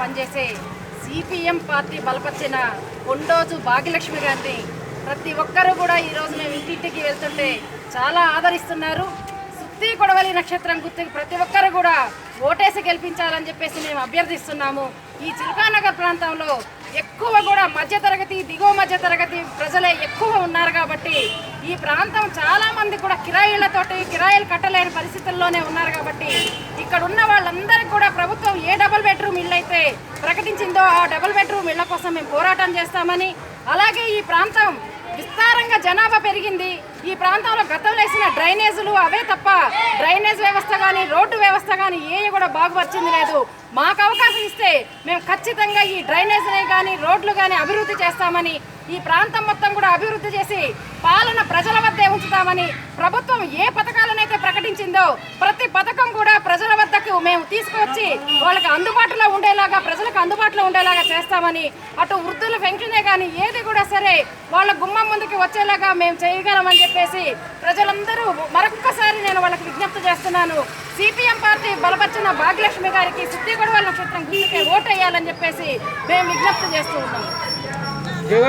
పనిచేసే CPM party బలపరిచిన కొండోజు భాగ్యలక్ష్మి గారిని ప్రతి ఒక్కరూ కూడా ఈరోజు మేము ఇంటింటికి వెళ్తుంటే చాలా ఆదరిస్తున్నారు. సుత్తి కొడవలి నక్షత్రం గుర్తుకు ప్రతి ఒక్కరు కూడా ఓటేసి గెలిపించాలని చెప్పేసి మేము అభ్యర్థిస్తున్నాము. ఈ చిల్కానగర్ ప్రాంతంలో ఎక్కువ కూడా మధ్యతరగతి, దిగువ మధ్యతరగతి ప్రజలే ఎక్కువ ఉన్నారు కాబట్టి ఈ ప్రాంతం చాలామంది కూడా కిరాయిలు కట్టలేని పరిస్థితుల్లోనే ఉన్నారు కాబట్టి ఇక్కడ ఉన్న వాళ్ళందరికీ కూడా ప్రభుత్వం ఏ డబుల్ బెడ్రూమ్ ఇళ్ళు అయితే ప్రకటించిందో ఆ డబుల్ బెడ్రూమ్ ఇళ్ల కోసం మేము పోరాటం చేస్తామని, అలాగే ఈ ప్రాంతం విస్తారంగా జనాభా పెరిగింది. ఈ ప్రాంతంలో గతంలో వేసిన డ్రైనేజీలు అవే తప్ప డ్రైనేజ్ వ్యవస్థ కానీ రోడ్డు వ్యవస్థ కానీ ఏవి కూడా బాగుపరిచింది లేదు. మాకు అవకాశం ఇస్తే మేము ఖచ్చితంగా ఈ డ్రైనేజీని కానీ రోడ్లు కానీ అభివృద్ధి చేస్తామని, ఈ ప్రాంతం మొత్తం కూడా అభివృద్ధి చేసి పాలన ప్రజల వద్దే ఉంచుతామని, ప్రభుత్వం ఏ పథకాలనైతే ప్రకటించిందో ప్రతి పథకం కూడా ప్రజల వద్దకు మేము తీసుకువచ్చి వాళ్ళకి అందుబాటులో ఉండేలాగా, ప్రజలకు అందుబాటులో ఉండేలాగా చేస్తామని, అటు వృద్ధుల పెన్షనే కానీ ఏది కూడా సరే వాళ్ళ గుమ్మం ముందుకి వచ్చేలాగా మేము చేయగలమని చెప్పేసి ప్రజలందరూ మరొక్కసారి నేను వాళ్ళకి విజ్ఞప్తి చేస్తున్నాను. సిపిఎం పార్టీ బలపరిచిన భాగ్యలక్ష్మి గారికి సుత్తి కొడవలి నక్షత్రం గుర్తుకే ఓటు వేయాలని చెప్పేసి మేము విజ్ఞప్తి చేస్తూ ఉన్నాము.